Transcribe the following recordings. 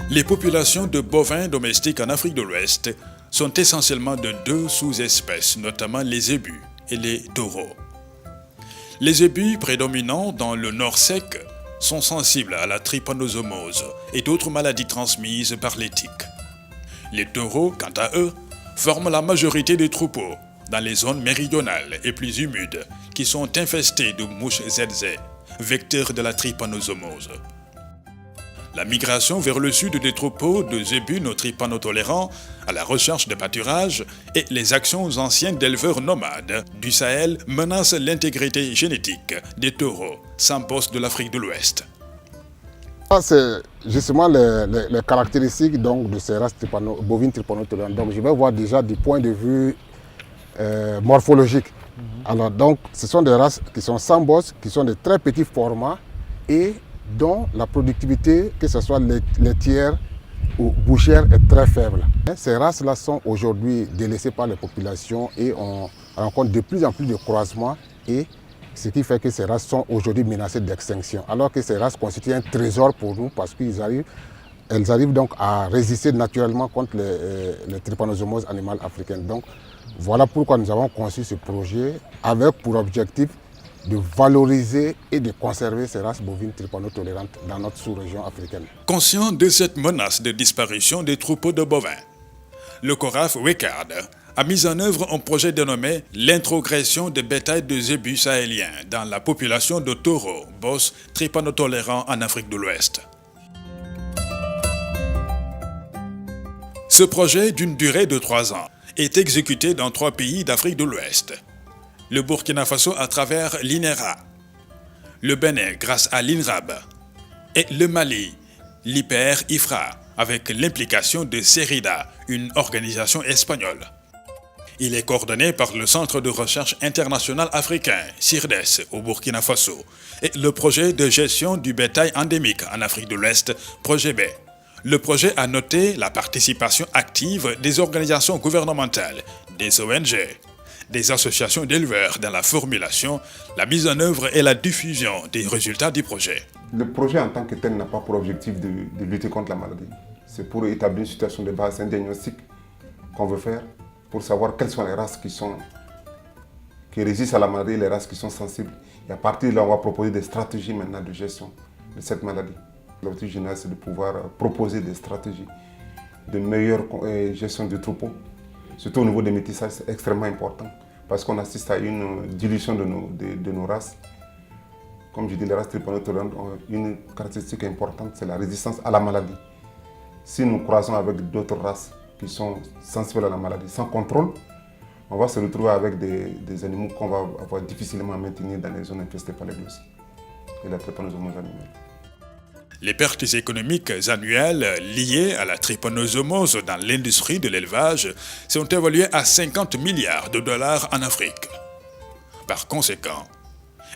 Les populations de bovins domestiques en Afrique de l'Ouest sont essentiellement de deux sous-espèces, notamment les zébus et les taureaux. Les zébus prédominants dans le nord sec sont sensibles à la trypanosomose et d'autres maladies transmises par les tiques. Les taureaux, quant à eux, forment la majorité des troupeaux dans les zones méridionales et plus humides qui sont infestés de mouches ZZ, vecteurs de la trypanosomose. La migration vers le sud des troupeaux de zébus non trypanotolérants à la recherche de pâturage et les actions anciennes d'éleveurs nomades du Sahel menacent l'intégrité génétique des taureaux Sambos de l'Afrique de l'Ouest. C'est justement les caractéristiques donc, de ces races bovines trypanotolérantes. Donc je vais voir déjà du point de vue morphologique. Alors donc ce sont des races qui sont Sambos, qui sont de très petits formats et dont la productivité, que ce soit laitière ou bouchère, est très faible. Ces races-là sont aujourd'hui délaissées par les populations et on rencontre de plus en plus de croisements, et ce qui fait que ces races sont aujourd'hui menacées d'extinction. Alors que ces races constituent un trésor pour nous parce qu'elles arrivent donc à résister naturellement contre les trypanosomoses animales africaines. Donc voilà pourquoi nous avons conçu ce projet avec pour objectif de valoriser et de conserver ces races bovines trypanotolérantes dans notre sous-région africaine. Conscient de cette menace de disparition des troupeaux de bovins, le CORAF WECARD a mis en œuvre un projet dénommé l'introgression de bétail de zébus sahéliens dans la population de taureaux bos trypanotolérants en Afrique de l'Ouest. Ce projet, d'une durée de 3 ans, est exécuté dans 3 pays d'Afrique de l'Ouest. Le Burkina Faso à travers l'INERA, le Bénin grâce à l'INRAB et le Mali, l'IPER-IFRA, avec l'implication de CERIDA, une organisation espagnole. Il est coordonné par le Centre de recherche international africain, CIRDES, au Burkina Faso, et le projet de gestion du bétail endémique en Afrique de l'Ouest, Projet B. Le projet a noté la participation active des organisations gouvernementales, des ONG, des associations d'éleveurs dans la formulation, la mise en œuvre et la diffusion des résultats du projet. Le projet en tant que tel n'a pas pour objectif de lutter contre la maladie. C'est pour établir une situation de base, un diagnostic qu'on veut faire pour savoir quelles sont les races qui résistent à la maladie et les races qui sont sensibles. Et à partir de là, on va proposer des stratégies maintenant de gestion de cette maladie. L'objectif général, c'est de pouvoir proposer des stratégies de meilleure gestion du troupeau. Surtout au niveau des métissages, c'est extrêmement important parce qu'on assiste à une dilution de nos races. Comme je dis, les races trypanotolérantes ont une caractéristique importante, c'est la résistance à la maladie. Si nous croisons avec d'autres races qui sont sensibles à la maladie sans contrôle, on va se retrouver avec des animaux qu'on va avoir difficilement à maintenir dans les zones infestées par les glossis et la trypanosomose animale. Les pertes économiques annuelles liées à la trypanosomose dans l'industrie de l'élevage sont évaluées à 50 milliards de dollars en Afrique. Par conséquent,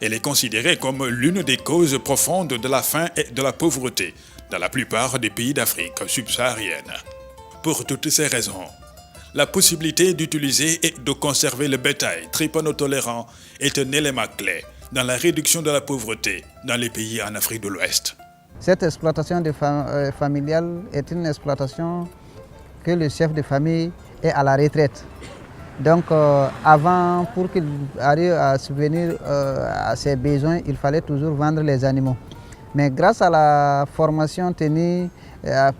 elle est considérée comme l'une des causes profondes de la faim et de la pauvreté dans la plupart des pays d'Afrique subsaharienne. Pour toutes ces raisons, la possibilité d'utiliser et de conserver le bétail trypanotolérant est un élément clé dans la réduction de la pauvreté dans les pays en Afrique de l'Ouest. Cette exploitation familiale est une exploitation que le chef de famille est à la retraite. Donc avant, pour qu'il arrive à subvenir à ses besoins, il fallait toujours vendre les animaux. Mais grâce à la formation tenue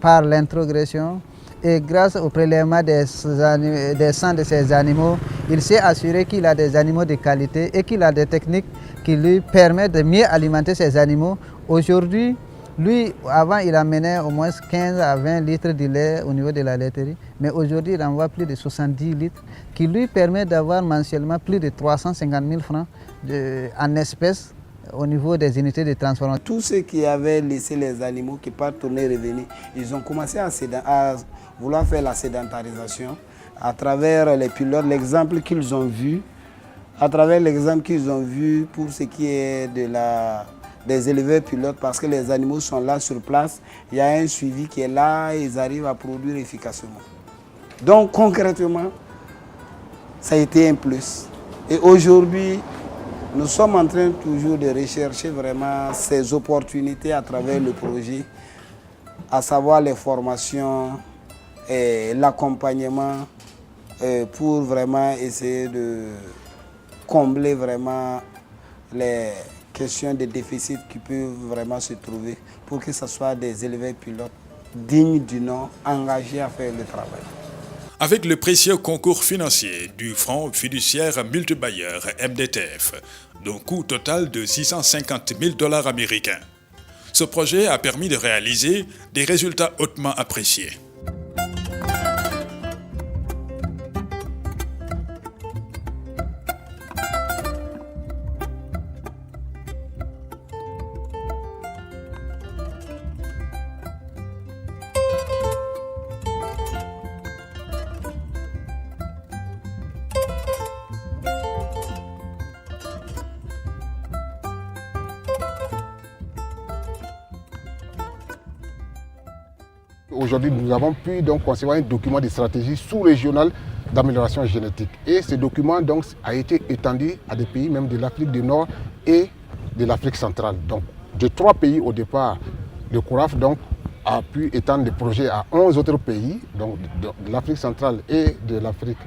par l'introgression et grâce au prélèvement des sangs de ces animaux, il s'est assuré qu'il a des animaux de qualité et qu'il a des techniques qui lui permettent de mieux alimenter ces animaux. Aujourd'hui, lui, avant, il amenait au moins 15 à 20 litres de lait au niveau de la laiterie, mais aujourd'hui, il envoie plus de 70 litres, qui lui permet d'avoir mensuellement plus de 350 000 francs en espèces au niveau des unités de transformation. Tous ceux qui avaient laissé les animaux, qui pas tourner revenir, ils ont commencé à vouloir faire la sédentarisation à travers les pilotes, l'exemple qu'ils ont vu, à travers l'exemple qu'ils ont vu pour ce qui est des éleveurs pilotes, parce que les animaux sont là sur place, il y a un suivi qui est là et ils arrivent à produire efficacement. Donc concrètement, ça a été un plus. Et aujourd'hui, nous sommes en train toujours de rechercher vraiment ces opportunités à travers le projet à savoir les formations et l'accompagnement pour vraiment essayer de combler vraiment les questions de déficit qui peuvent vraiment se trouver pour que ce soit des éleveurs pilotes dignes du nom, engagés à faire le travail. Avec le précieux concours financier du Fonds fiduciaire multibailleur MDTF, d'un coût total de 650 000 $ américains, ce projet a permis de réaliser des résultats hautement appréciés. Aujourd'hui, nous avons pu donc concevoir un document de stratégie sous-régionale d'amélioration génétique. Et ce document donc, a été étendu à des pays même de l'Afrique du Nord et de l'Afrique centrale. Donc, de 3 pays au départ, le CORAF donc, a pu étendre le projet à 11 autres pays, donc de l'Afrique centrale et de l'Afrique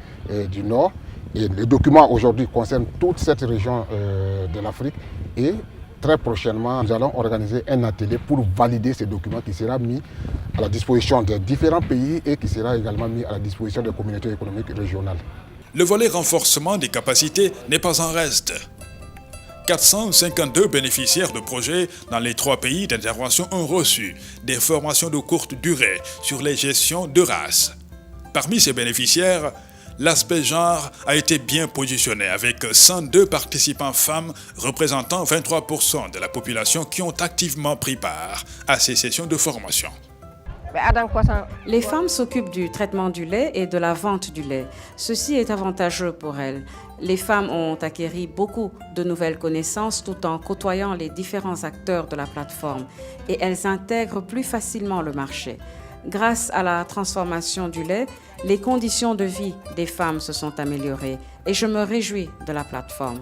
du Nord. Et le document aujourd'hui concerne toute cette région de l'Afrique. Et très prochainement, nous allons organiser un atelier pour valider ce document qui sera mis à la disposition des différents pays et qui sera également mis à la disposition des communautés économiques régionales. Le volet renforcement des capacités n'est pas en reste. 452 bénéficiaires de projets dans les 3 pays d'intervention ont reçu des formations de courte durée sur les gestions de races. Parmi ces bénéficiaires, l'aspect genre a été bien positionné avec 102 participants femmes représentant 23% de la population qui ont activement pris part à ces sessions de formation. Les femmes s'occupent du traitement du lait et de la vente du lait. Ceci est avantageux pour elles. Les femmes ont acquis beaucoup de nouvelles connaissances tout en côtoyant les différents acteurs de la plateforme et elles intègrent plus facilement le marché. Grâce à la transformation du lait, les conditions de vie des femmes se sont améliorées et je me réjouis de la plateforme.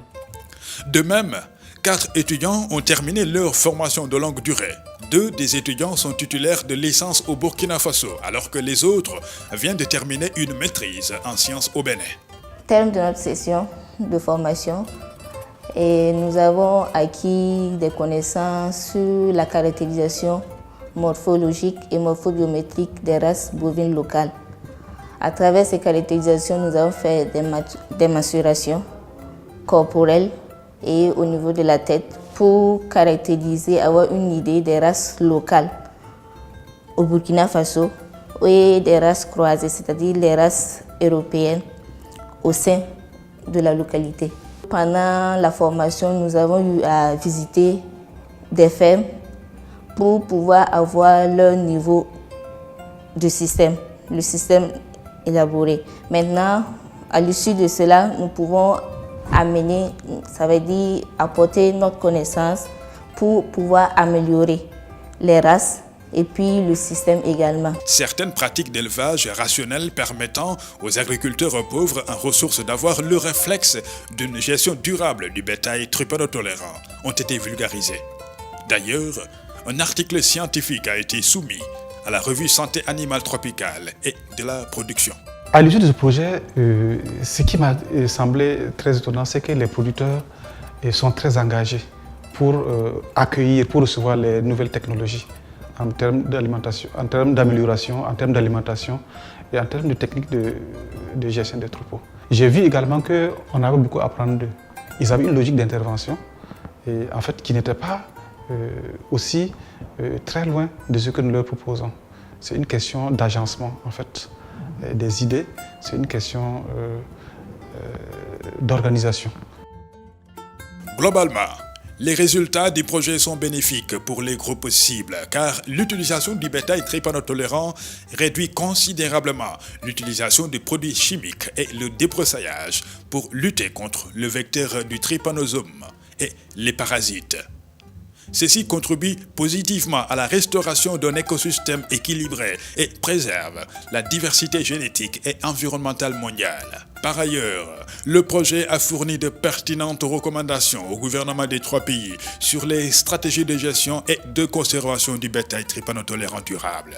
De même, 4 étudiants ont terminé leur formation de longue durée. 2 des étudiants sont titulaires de licence au Burkina Faso, alors que les autres viennent de terminer une maîtrise en sciences au Bénin. Au terme de notre session de formation, nous avons acquis des connaissances sur la caractérisation morphologique et morphobiométrique des races bovines locales. À travers ces caractérisations, nous avons fait des mensurations corporelles et au niveau de la tête pour caractériser, avoir une idée des races locales au Burkina Faso et des races croisées, c'est-à-dire les races européennes au sein de la localité. Pendant la formation, nous avons eu à visiter des fermes pour pouvoir avoir leur niveau de système, le système élaboré. Maintenant, à l'issue de cela, nous pouvons amener, ça veut dire apporter notre connaissance pour pouvoir améliorer les races et puis le système également. Certaines pratiques d'élevage rationnel permettant aux agriculteurs pauvres en ressources d'avoir le réflexe d'une gestion durable du bétail trypanotolérant ont été vulgarisées. D'ailleurs, un article scientifique a été soumis à la revue Santé animale tropicale et de la production. À l'issue de ce projet, ce qui m'a semblé très étonnant, c'est que les producteurs sont très engagés pour accueillir, pour recevoir les nouvelles technologies en termes d'alimentation, en termes d'amélioration, en termes d'alimentation et en termes de techniques de gestion des troupeaux. J'ai vu également qu'on avait beaucoup à apprendre d'eux. Ils avaient une logique d'intervention et en fait qui n'était pas aussi très loin de ce que nous leur proposons. C'est une question d'agencement en fait des idées, c'est une question d'organisation. Globalement, les résultats du projet sont bénéfiques pour les groupes cibles car l'utilisation du bétail trypanotolérant réduit considérablement l'utilisation de produits chimiques et le débroussaillage pour lutter contre le vecteur du trypanosome et les parasites. Ceci contribue positivement à la restauration d'un écosystème équilibré et préserve la diversité génétique et environnementale mondiale. Par ailleurs, le projet a fourni de pertinentes recommandations au gouvernement des 3 pays sur les stratégies de gestion et de conservation du bétail trypanotolérant durable.